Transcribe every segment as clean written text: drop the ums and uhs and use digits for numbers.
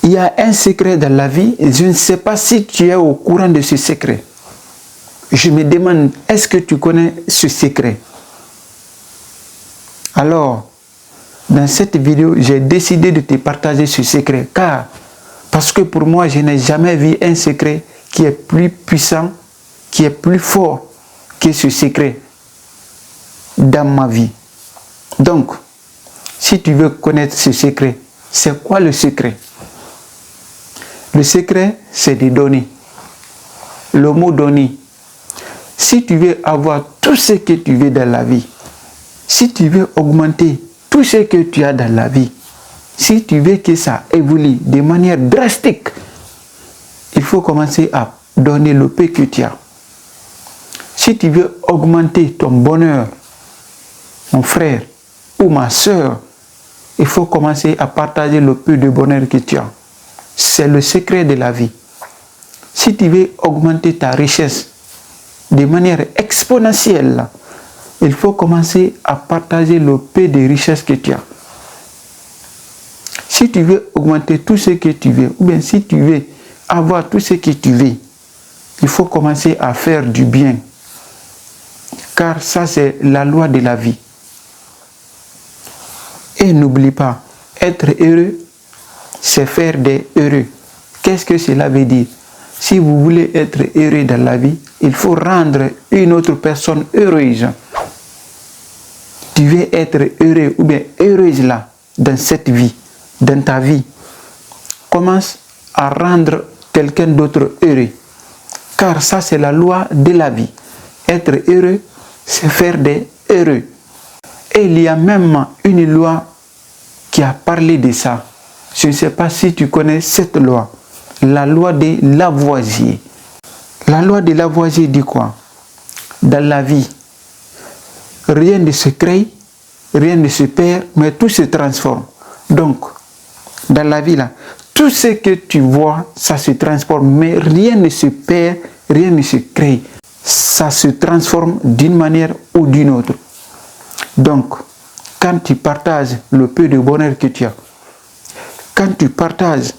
Il y a un secret dans la vie, et je ne sais pas si tu es au courant de ce secret. Je me demande, est-ce que tu connais ce secret? Alors, dans cette vidéo, j'ai décidé de te partager ce secret, parce que pour moi, je n'ai jamais vu un secret qui est plus puissant, qui est plus fort que ce secret dans ma vie. Donc, si tu veux connaître ce secret, c'est quoi le secret? Le secret, c'est de donner. Le mot donner. Si tu veux avoir tout ce que tu veux dans la vie, si tu veux augmenter tout ce que tu as dans la vie, si tu veux que ça évolue de manière drastique, il faut commencer à donner le peu que tu as. Si tu veux augmenter ton bonheur, mon frère ou ma soeur, il faut commencer à partager le peu de bonheur que tu as. C'est le secret de la vie. Si tu veux augmenter ta richesse de manière exponentielle, il faut commencer à partager le peu de richesse que tu as. Si tu veux augmenter tout ce que tu veux, ou bien si tu veux avoir tout ce que tu veux, il faut commencer à faire du bien. Car ça, c'est la loi de la vie. Et n'oublie pas, être heureux, c'est faire des heureux. Qu'est-ce que cela veut dire? Si vous voulez être heureux dans la vie, il faut rendre une autre personne heureuse. Tu veux être heureux ou bien heureuse là, dans cette vie, dans ta vie. Commence à rendre quelqu'un d'autre heureux. Car ça, c'est la loi de la vie. Être heureux, c'est faire des heureux. Et il y a même une loi qui a parlé de ça. Je ne sais pas si tu connais cette loi. La loi de Lavoisier. La loi de Lavoisier dit quoi? Dans la vie, rien ne se crée, rien ne se perd, mais tout se transforme. Donc, dans la vie là, tout ce que tu vois, ça se transforme, mais rien ne se perd, rien ne se crée. Ça se transforme d'une manière ou d'une autre. Donc, quand tu partages le peu de bonheur que tu as, quand tu partages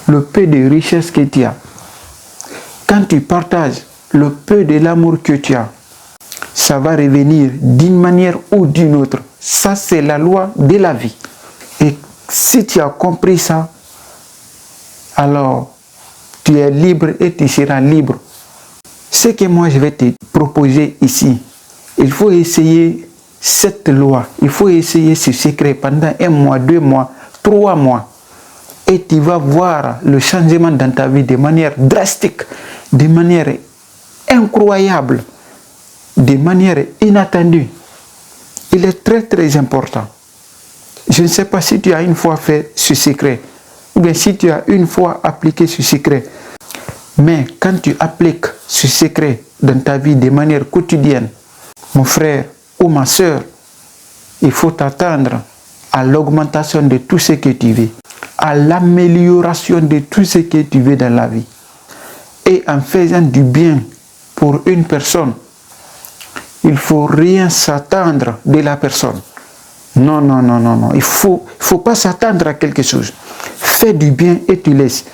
le peu de richesse que tu as, quand tu partages le peu de l'amour que tu as, ça va revenir d'une manière ou d'une autre. Ça, c'est la loi de la vie. Et si tu as compris ça, alors tu es libre et tu seras libre. Ce que moi je vais te proposer ici, il faut essayer cette loi, il faut essayer ce secret pendant 1 mois, 2 mois, 3 mois. Et tu vas voir le changement dans ta vie de manière drastique, de manière incroyable, de manière inattendue. Il est très très important. Je ne sais pas si tu as une fois fait ce secret, ou bien si tu as une fois appliqué ce secret. Mais quand tu appliques ce secret dans ta vie de manière quotidienne, mon frère ou ma soeur, il faut t'attendre à l'augmentation de tout ce que tu veux, à l'amélioration de tout ce que tu veux dans la vie. Et en faisant du bien pour une personne, il ne faut rien s'attendre de la personne. Non, non, non, non, non. Il ne faut pas s'attendre à quelque chose. Fais du bien et tu laisses.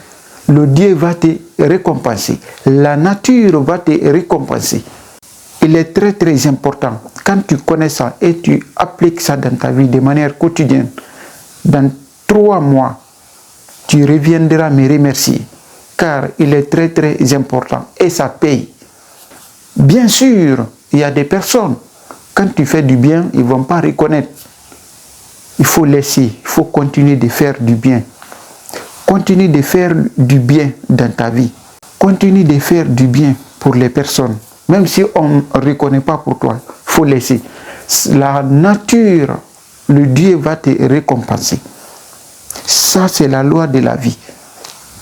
Le Dieu va te récompenser. La nature va te récompenser. Il est très très important. Quand tu connais ça et tu appliques ça dans ta vie de manière quotidienne, dans 3 mois, tu reviendras me remercier. Car il est très très important et ça paye. Bien sûr, il y a des personnes, quand tu fais du bien, ils ne vont pas reconnaître. Il faut laisser, il faut continuer de faire du bien. Continue de faire du bien dans ta vie. Continue de faire du bien pour les personnes. Même si on ne reconnaît pas pour toi, il faut laisser. La nature, le Dieu va te récompenser. Ça, c'est la loi de la vie.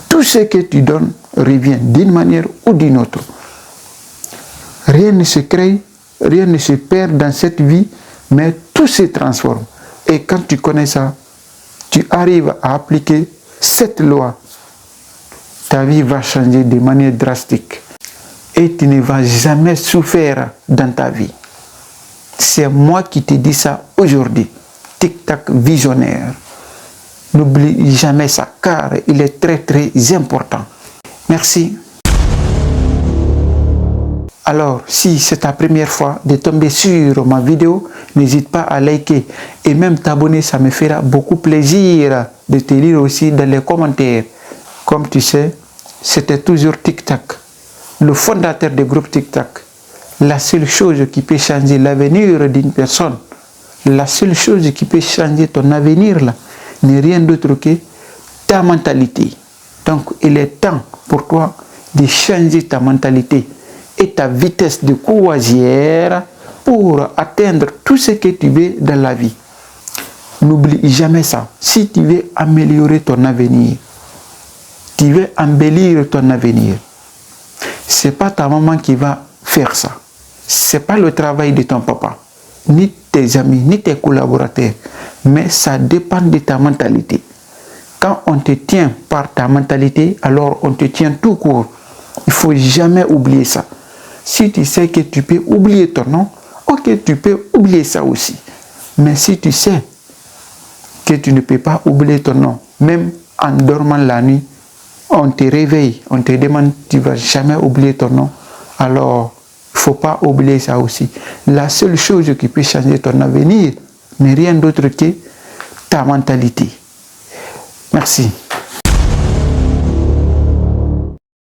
Tout ce que tu donnes revient d'une manière ou d'une autre. Rien ne se crée, rien ne se perd dans cette vie, mais tout se transforme. Et quand tu connais ça, tu arrives à appliquer cette loi, ta vie va changer de manière drastique. Et tu ne vas jamais souffrir dans ta vie. C'est moi qui te dis ça aujourd'hui. Tic-tac visionnaire. N'oublie jamais ça. car il est très très important. Merci. Alors, si c'est ta première fois de tomber sur ma vidéo, n'hésite pas à liker et même t'abonner, ça me fera beaucoup plaisir de te lire aussi dans les commentaires. Comme tu sais, c'était toujours TikTok, le fondateur du groupe TikTok. La seule chose qui peut changer l'avenir d'une personne, la seule chose qui peut changer ton avenir là, n'est rien d'autre que ta mentalité. Donc, il est temps pour toi de changer ta mentalité et ta vitesse de croisière pour atteindre tout ce que tu veux dans la vie. N'oublie jamais ça. Si tu veux améliorer ton avenir, tu veux embellir ton avenir, ce n'est pas ta maman qui va faire ça. Ce n'est pas le travail de ton papa, ni tes amis, ni tes collaborateurs, mais ça dépend de ta mentalité. Quand on te tient par ta mentalité, alors on te tient tout court. Il ne faut jamais oublier ça. Si tu sais que tu peux oublier ton nom, ok, tu peux oublier ça aussi. Mais si tu sais que tu ne peux pas oublier ton nom, même en dormant la nuit, on te réveille, on te demande, tu ne vas jamais oublier ton nom, alors il ne faut pas oublier ça aussi. La seule chose qui peut changer ton avenir n'est rien d'autre que ta mentalité. Merci.